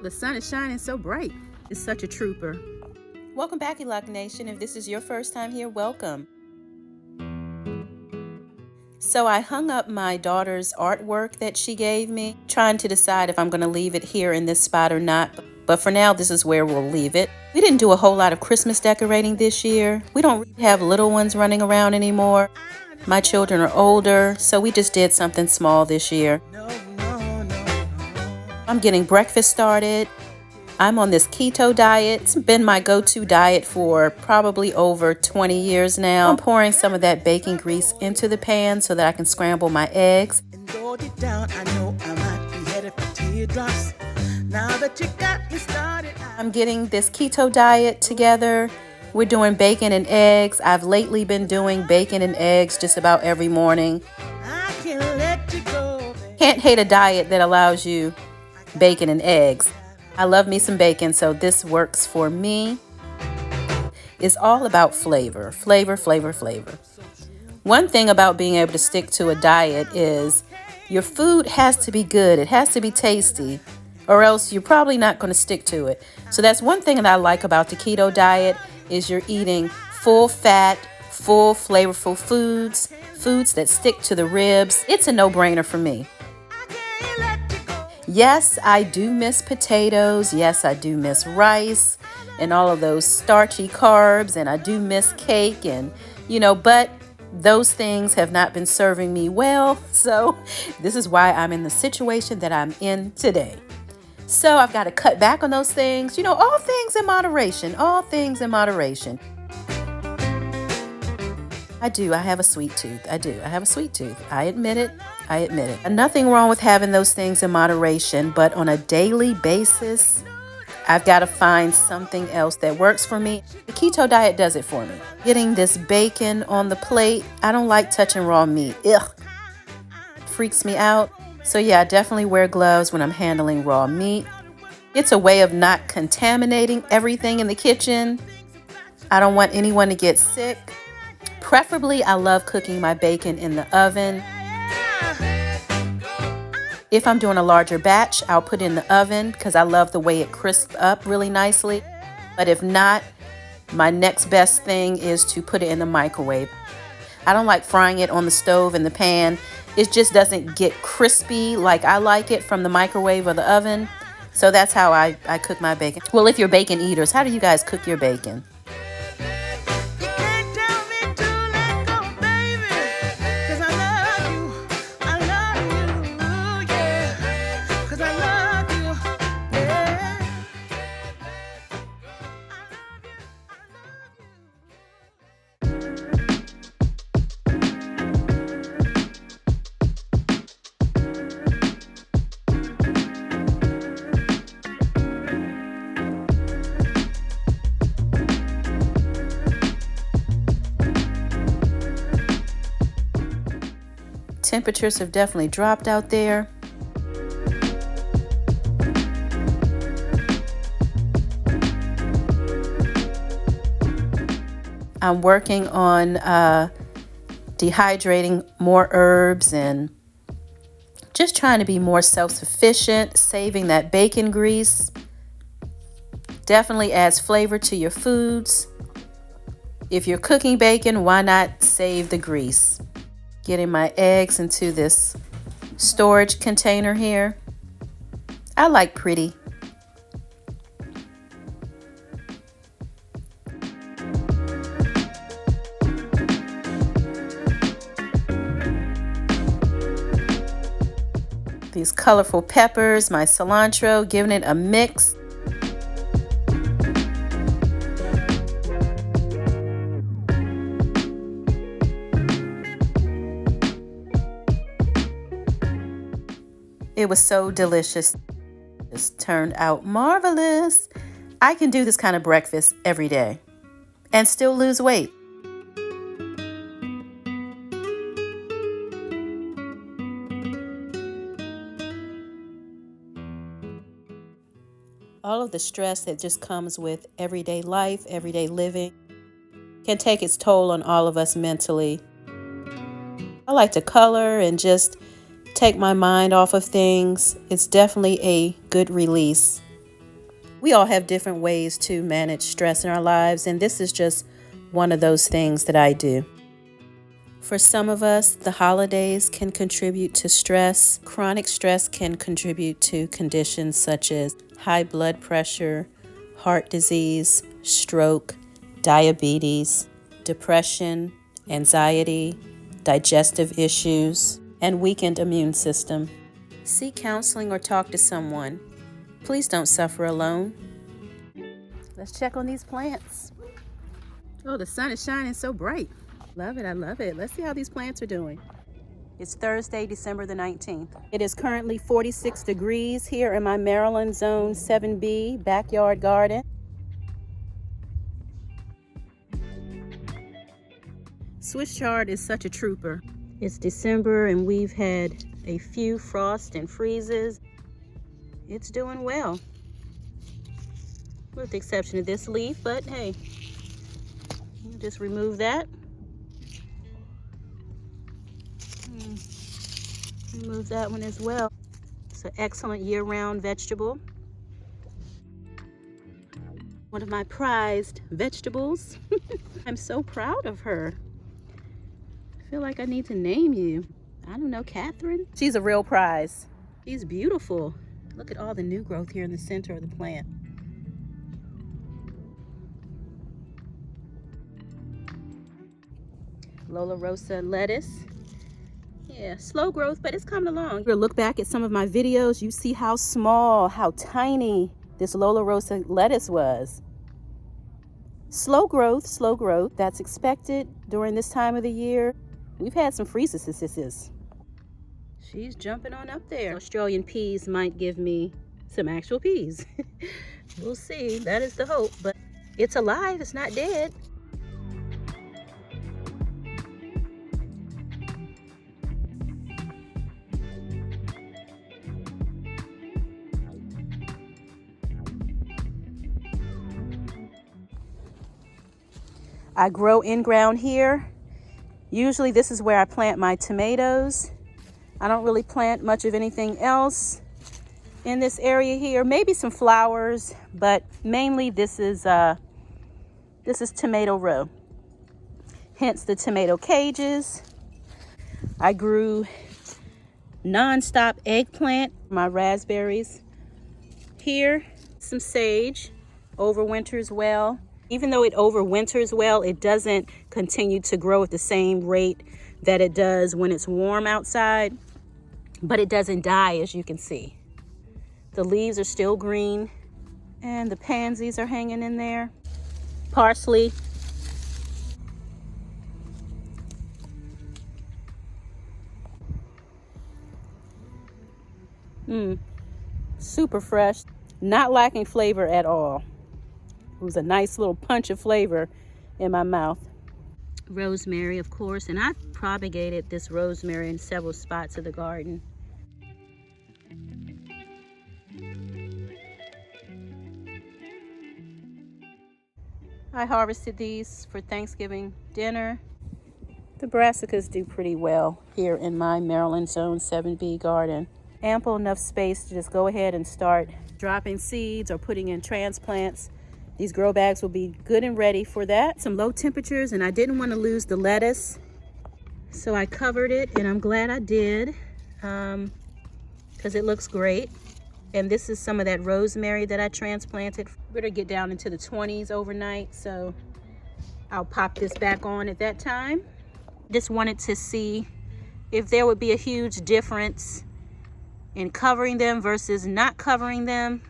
The sun is shining so bright. It's such a trooper. Welcome back, Elock Nation. If this is your first time here, welcome. So I hung up my daughter's artwork that she gave me, trying to decide if I'm going to leave it here in this spot or not. But for now, this is where we'll leave it. We didn't do a whole lot of Christmas decorating this year. We don't have little ones running around anymore. My children are older, so we just did something small this year. I'm getting breakfast started. I'm on this keto diet. It's been my go-to diet for probably over 20 years now. I'm pouring some of that bacon grease into the pan so that I can scramble my eggs. I'm getting this keto diet together. We're doing bacon and eggs. I've lately been doing bacon and eggs just about every morning. Can't hate a diet that allows you bacon and eggs. I love me some bacon, so this works for me. It's all about flavor. One thing about being able to stick to a diet is your food has to be good. It has to be tasty, or else you're probably not going to stick to it. So that's one thing that I like about the keto diet is you're eating full fat, full flavorful foods that stick to the ribs. It's a no-brainer for me. Yes, I do miss potatoes. Yes, I do miss rice and all of those starchy carbs. And I do miss cake and, but those things have not been serving me well. So this is why I'm in the situation that I'm in today. So I've got to cut back on those things. All things in moderation. All things in moderation. I do. I have a sweet tooth. I have a sweet tooth. I admit it. And nothing wrong with having those things in moderation, but on a daily basis, I've got to find something else that works for me. The keto diet does it for me. Getting this bacon on the plate. I don't like touching raw meat. Ugh. Freaks me out. So yeah, I definitely wear gloves when I'm handling raw meat. It's a way of not contaminating everything in the kitchen. I don't want anyone to get sick. Preferably, I love cooking my bacon in the oven. If I'm doing a larger batch, I'll put it in the oven because I love the way it crisps up really nicely. But if not, my next best thing is to put it in the microwave. I don't like frying it on the stove in the pan. It just doesn't get crispy like I like it from the microwave or the oven. So that's how I cook my bacon. Well, if you're bacon eaters, how do you guys cook your bacon? Temperatures have definitely dropped out there. I'm working on dehydrating more herbs and just trying to be more self-sufficient, saving that bacon grease. Definitely adds flavor to your foods. If you're cooking bacon, why not save the grease? Getting my eggs into this storage container here. I like pretty. These colorful peppers, my cilantro, giving it a mix. It was so delicious. Just turned out marvelous. I can do this kind of breakfast every day and still lose weight. All of the stress that just comes with everyday life, everyday living, can take its toll on all of us mentally. I like to color and just take my mind off of things. It's definitely a good release We all have different ways to manage stress in our lives, and this is just one of those things that I do. For some of us, the holidays can contribute to stress. Chronic stress can contribute to conditions such as high blood pressure, heart disease, stroke, diabetes, depression, anxiety, digestive issues, and weakened immune system. Seek counseling or talk to someone. Please don't suffer alone. Let's check on these plants. Oh, the sun is shining so bright. Love it, I love it. Let's see how these plants are doing. It's Thursday, December the 19th. It is currently 46 degrees here in my Maryland Zone 7B backyard garden. Swiss chard is such a trooper. It's December and we've had a few frost and freezes. It's doing well, with the exception of this leaf, but hey, just remove that. Remove that one as well. It's an excellent year-round vegetable. One of my prized vegetables. I'm so proud of her. I feel like I need to name you. I don't know, Catherine? She's a real prize. She's beautiful. Look at all the new growth here in the center of the plant. Lola Rosa lettuce. Yeah, slow growth, but it's coming along. If you look back at some of my videos, you see how small, how tiny this Lola Rosa lettuce was. Slow growth, slow growth. That's expected during this time of the year. We've had some freezes. She's jumping on up there. Australian peas might give me some actual peas. We'll see. That is the hope, but it's alive. It's not dead. I grow in ground here. Usually this is where I plant my tomatoes. I don't really plant much of anything else in this area here. Maybe some flowers, but mainly this is tomato row. Hence the tomato cages. I grew non-stop eggplant, my raspberries here. Some sage, overwinters well. Even though it overwinters well, it doesn't continue to grow at the same rate that it does when it's warm outside, but it doesn't die, as you can see. The leaves are still green and the pansies are hanging in there. Parsley. Super fresh, not lacking flavor at all. It was a nice little punch of flavor in my mouth. Rosemary, of course, and I've propagated this rosemary in several spots of the garden. I harvested these for Thanksgiving dinner. The brassicas do pretty well here in my Maryland Zone 7B garden. Ample enough space to just go ahead and start dropping seeds or putting in transplants. These grow bags will be good and ready for that. Some low temperatures, and I didn't want to lose the lettuce, so I covered it, and I'm glad I did because it looks great. And this is some of that rosemary that I transplanted. We're gonna get down into the 20s overnight, so I'll pop this back on at that time. Just wanted to see if there would be a huge difference in covering them versus not covering them.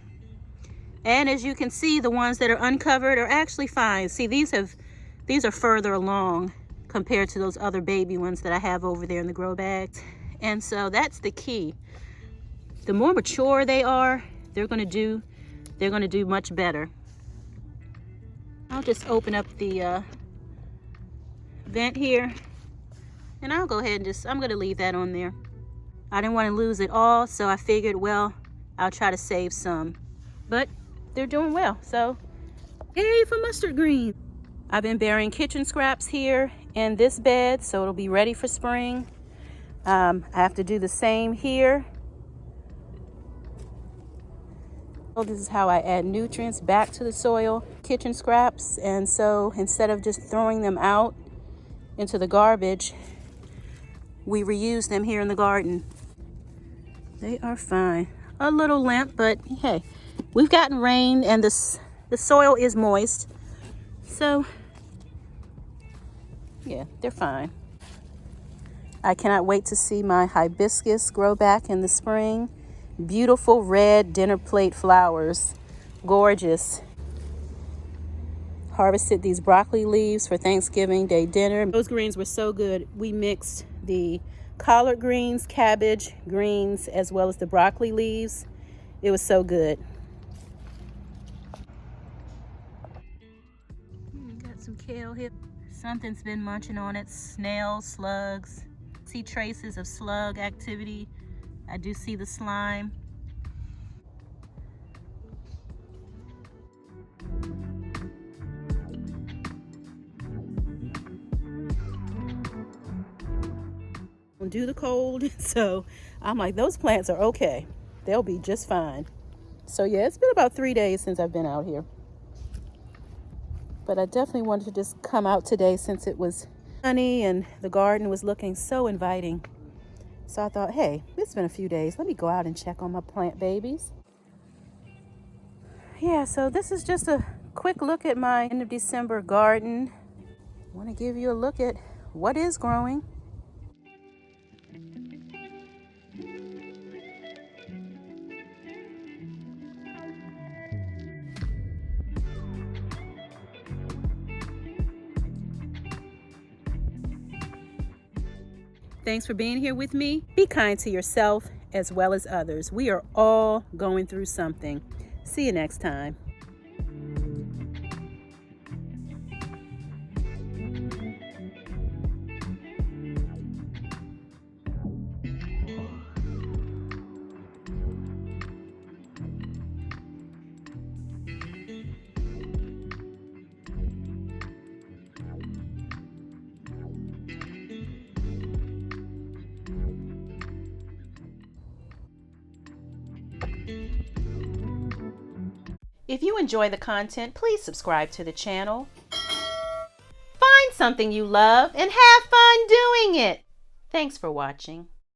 And as you can see, the ones that are uncovered are actually fine. See, these are further along compared to those other baby ones that I have over there in the grow bags. And so that's the key. The more mature they are, they're gonna do much better. I'll just open up the vent here, and I'll go ahead and I'm gonna leave that on there. I didn't want to lose it all, so I figured, well, I'll try to save some. But they're doing well, so yay for mustard green. I've been burying kitchen scraps here in this bed, so it'll be ready for spring. I have to do the same here. So this is how I add nutrients back to the soil, kitchen scraps. And so instead of just throwing them out into the garbage, we reuse them here in the garden. They are fine. A little limp, but hey, we've gotten rain and the soil is moist. So yeah, they're fine. I cannot wait to see my hibiscus grow back in the spring. Beautiful red dinner plate flowers. Gorgeous. Harvested these broccoli leaves for Thanksgiving Day dinner. Those greens were so good. We mixed the collard greens, cabbage, greens, as well as the broccoli leaves. It was so good. Got some kale here. Something's been munching on it. Snails, slugs. See traces of slug activity. I do see the slime. Do the cold, so I'm like, those plants are okay. They'll be just fine. So yeah, it's been about 3 days since I've been out here. But I definitely wanted to just come out today since it was sunny and the garden was looking so inviting. So I thought, hey, it's been a few days. Let me go out and check on my plant babies. Yeah, so this is just a quick look at my end of December garden. I want to give you a look at what is growing. Thanks for being here with me. Be kind to yourself as well as others. We are all going through something. See you next time. If you enjoy the content, please subscribe to the channel. Find something you love and have fun doing it. Thanks for watching.